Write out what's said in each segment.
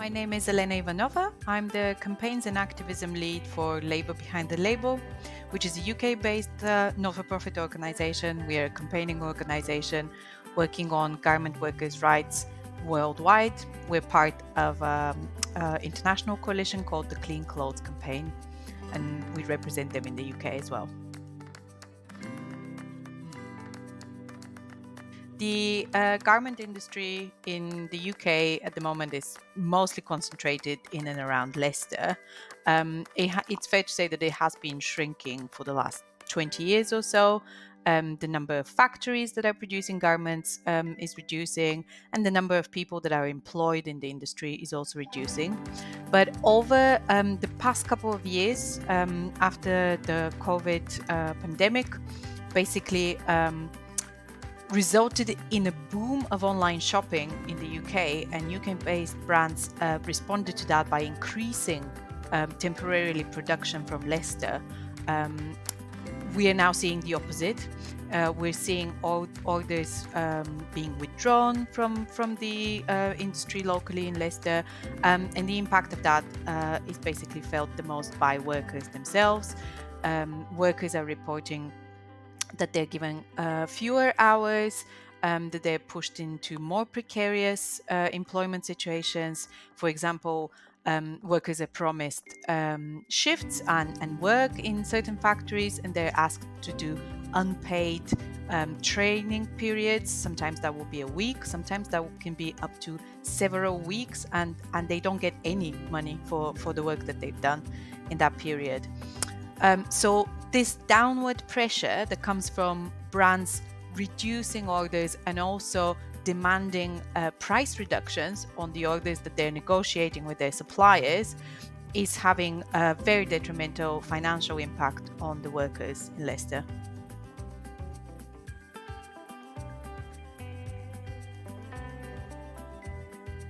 My name is Alena Ivanova. I'm the Campaigns and Activism Lead for Labour Behind the Label, which is a UK-based not-for-profit organisation. We are a campaigning organisation working on garment workers' rights worldwide. We're part of an international coalition called the Clean Clothes Campaign, and we represent them in the UK as well. The garment industry in the UK at the moment is mostly concentrated in and around Leicester. It's fair to say that it has been shrinking for the last 20 years or so. The number of factories that are producing garments is reducing, and the number of people that are employed in the industry is also reducing. But over the past couple of years, after the COVID pandemic, basically resulted in a boom of online shopping in the UK, and UK-based brands responded to that by increasing temporarily production from Leicester. We are now seeing the opposite. We're seeing orders being withdrawn from the industry locally in Leicester, and the impact of that is basically felt the most by workers themselves. Workers are reporting that they're given fewer hours, that they're pushed into more precarious employment situations. For example, workers are promised shifts and work in certain factories, and they're asked to do unpaid training periods. Sometimes that will be a week, sometimes that can be up to several weeks, and they don't get any money for the work that they've done in that period. So this downward pressure that comes from brands reducing orders and also demanding price reductions on the orders that they're negotiating with their suppliers is having a very detrimental financial impact on the workers in Leicester.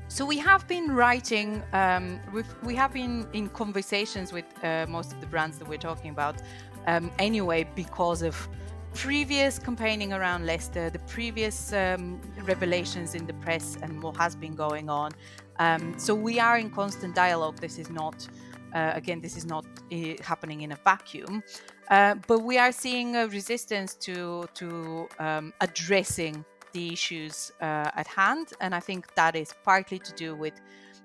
So we have been writing, we have been in conversations with most of the brands that we're talking about anyway, because of previous campaigning around Leicester, the previous revelations in the press and what has been going on. So we are in constant dialogue. This is not, this is not happening in a vacuum, but we are seeing a resistance to addressing the issues at hand, and I think that is partly to do with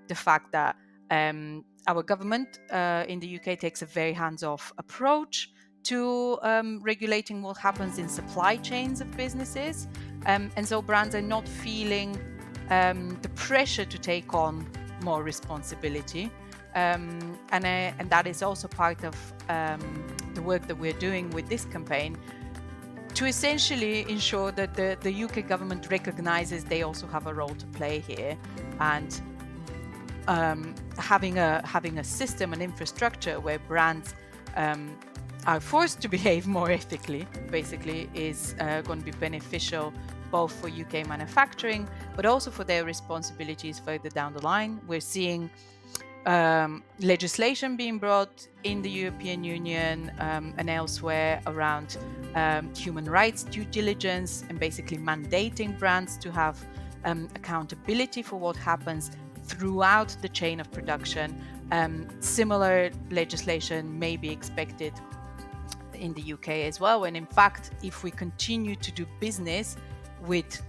the fact that our government in the UK takes a very hands-off approach to regulating what happens in supply chains of businesses, and so brands are not feeling the pressure to take on more responsibility, and that is also part of the work that we're doing with this campaign, to essentially ensure that the UK government recognises they also have a role to play here, and having a system and infrastructure where brands are forced to behave more ethically, basically, is going to be beneficial both for UK manufacturing, but also for their responsibilities further down the line. We're seeing legislation being brought in the European Union and elsewhere around human rights due diligence, and basically mandating brands to have accountability for what happens throughout the chain of production. Similar legislation may be expected in the UK as well, and in fact, if we continue to do business with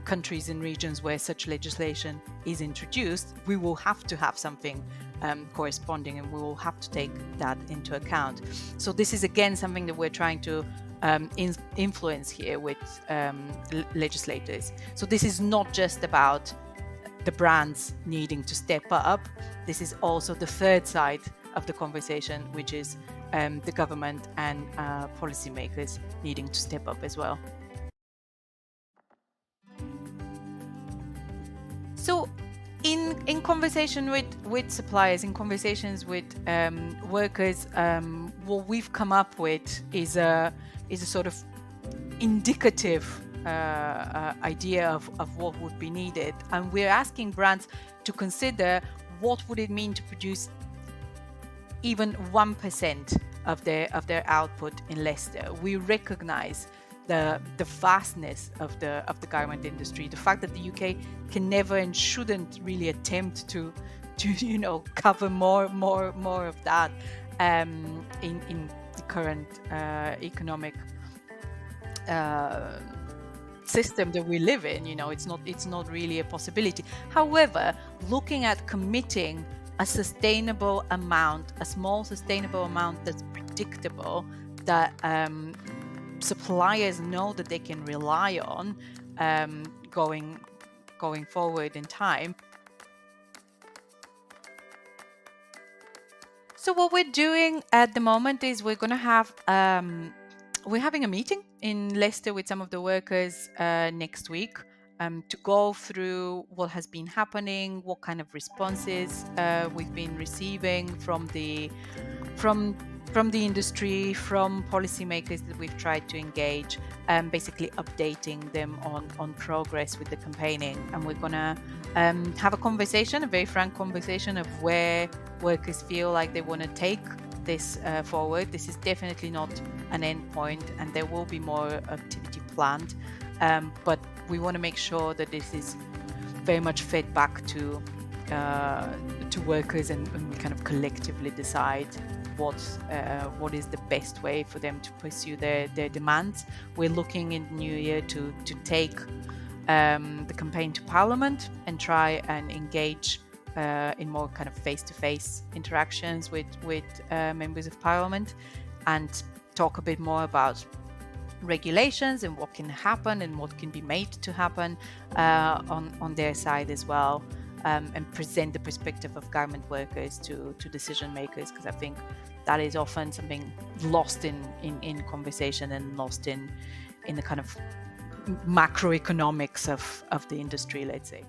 countries and regions where such legislation is introduced, we will have to have something corresponding, and we will have to take that into account. So this is again something that we're trying to influence here with legislators. So this is not just about the brands needing to step up. This is also the third side of the conversation, which is the government and policymakers needing to step up as well. So in conversation with suppliers, in conversations with workers, what we've come up with is a sort of indicative idea of what would be needed, and we're asking brands to consider what would it mean to produce even 1% of their output in Leicester. We recognise the vastness of the garment industry, the fact that the UK can never and shouldn't really attempt to cover more of that in the current economic system that we live in. It's not really a possibility. However, looking at committing a sustainable amount, a small sustainable amount that's predictable, that suppliers know that they can rely on going forward in time. So what we're doing at the moment is we're having a meeting in Leicester with some of the workers next week to go through what has been happening, what kind of responses we've been receiving from the industry, from policymakers that we've tried to engage, basically updating them on progress with the campaigning. And we're gonna have a very frank conversation of where workers feel like they want to take this forward. This is definitely not an end point, and there will be more activity planned, but we want to make sure that this is very much fed back to workers, and we kind of collectively decide what is the best way for them to pursue their demands. We're looking in the new year to take the campaign to Parliament and try and engage in more kind of face-to-face interactions with members of Parliament, and talk a bit more about regulations and what can happen and what can be made to happen on their side as well, and present the perspective of garment workers to decision makers, because I think that is often something lost in conversation and lost in the kind of macroeconomics of the industry, let's say.